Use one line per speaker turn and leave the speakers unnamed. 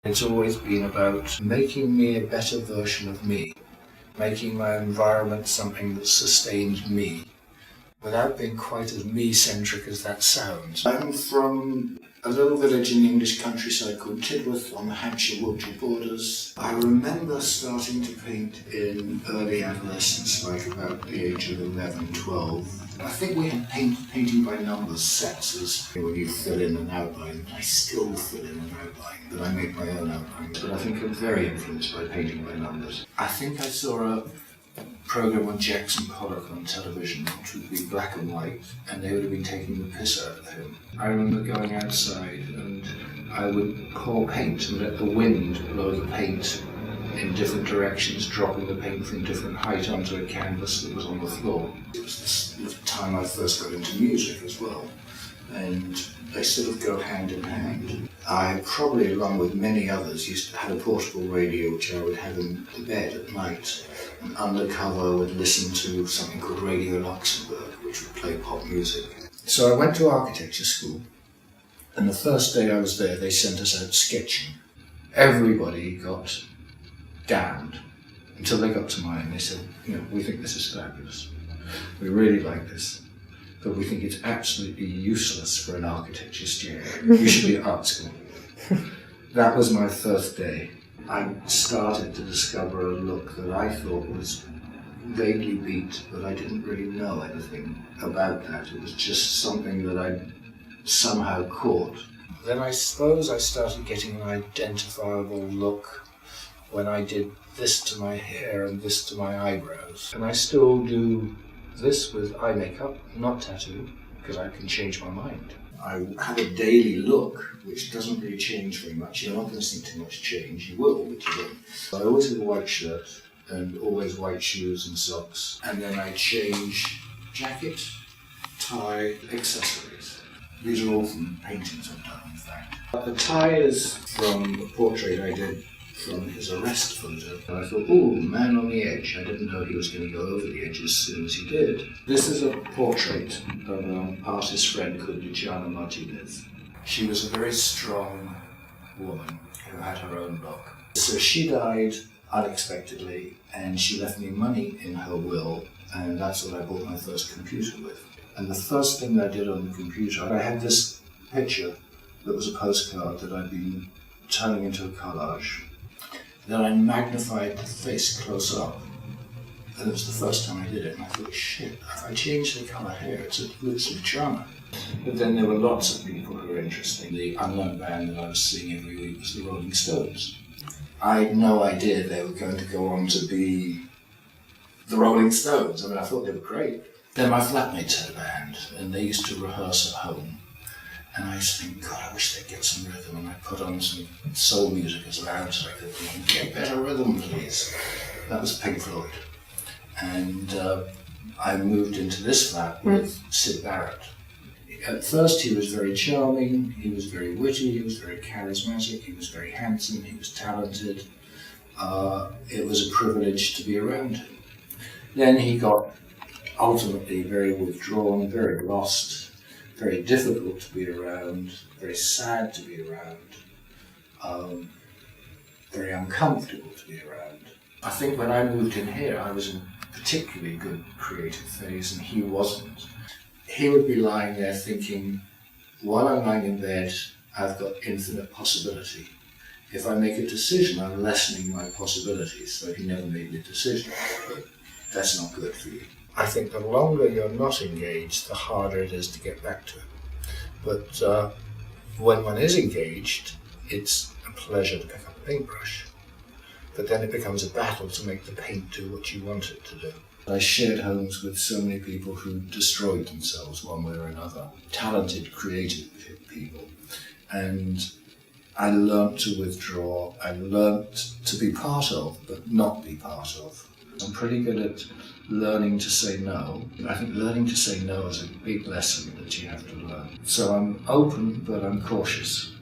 It's always been about making me a better version of me, making my environment something that sustains me, without being quite as me-centric as that sounds. I'm from a little village in the English countryside called Tidworth on the Hampshire-Wiltshire borders. I remember starting to paint in early adolescence, like about the age of 11, 12. I think we had painting by numbers sets as when you fill in an outline. I still fill in an outline, but I make my own outline. But I think I'm very influenced by painting by numbers. I think I saw a program on Jackson Pollock on television, which would be black and white, and they would have been taking the piss out of him. I remember going outside and I would pour paint and let the wind blow the paint in different directions, dropping the paint from different height onto a canvas that was on the floor. It was the time I first got into music as well, and they sort of go hand in hand. I probably, along with many others, used to have a portable radio which I would have in the bed at night, and undercover would listen to something called Radio Luxembourg, which would play pop music. So I went to architecture school, and the first day I was there they sent us out sketching. Everybody got damned until they got to mine. They said, we think this is fabulous. We really like this, but we think it's absolutely useless for an architecture student. You should be at art school. That was my first day. I started to discover a look that I thought was vaguely beat, but I didn't really know anything about that. It was just something that I somehow caught. Then I suppose I started getting an identifiable look when I did this to my hair and this to my eyebrows. And I still do this with eye makeup, not tattoo, because I can change my mind. I have a daily look, which doesn't really change very much. You're not going to see too much change. You will, but you won't. I always have a white shirt and always white shoes and socks. And then I change jacket, tie, accessories. These are all from paintings I've done, in fact. The tie is from a portrait I did from his arrest photo. And I thought, ooh, man on the edge. I didn't know he was going to go over the edge as soon as he did. This is a portrait of an artist friend called Luciana Martinez. She was a very strong woman who had her own look. So she died unexpectedly, and she left me money in her will, and that's what I bought my first computer with. And the first thing I did on the computer, I had this picture that was a postcard that I'd been turning into a collage. Then I magnified the face close up, and it was the first time I did it, and I thought, shit, if I change the colour here, it looks Luciana. But then there were lots of people who were interesting. The unknown band that I was seeing every week was the Rolling Stones. I had no idea they were going to go on to be the Rolling Stones. I thought they were great. Then my flatmates had a band, and they used to rehearse at home. And I used to think, God, I wish they'd get some rhythm. And I put on some soul music as loud as I could. Get better rhythm, please. That was Pink Floyd. And I moved into this flat with Syd Barrett. At first he was very charming, he was very witty, he was very charismatic, he was very handsome, he was talented. It was a privilege to be around him. Then he got ultimately very withdrawn, very lost, very difficult to be around, very sad to be around, very uncomfortable to be around. I think when I moved in here, I was in a particularly good creative phase and he wasn't. He would be lying there thinking, while I'm lying in bed, I've got infinite possibility. If I make a decision, I'm lessening my possibilities, so he never made the decision. That's not good for you. I think the longer you're not engaged, the harder it is to get back to it. But when one is engaged, it's a pleasure to pick up a paintbrush. But then it becomes a battle to make the paint do what you want it to do. I shared homes with so many people who destroyed themselves one way or another. Talented, creative people. And I learnt to withdraw. I learnt to be part of, but not be part of. I'm pretty good at learning to say no. I think learning to say no is a big lesson that you have to learn. So I'm open, but I'm cautious.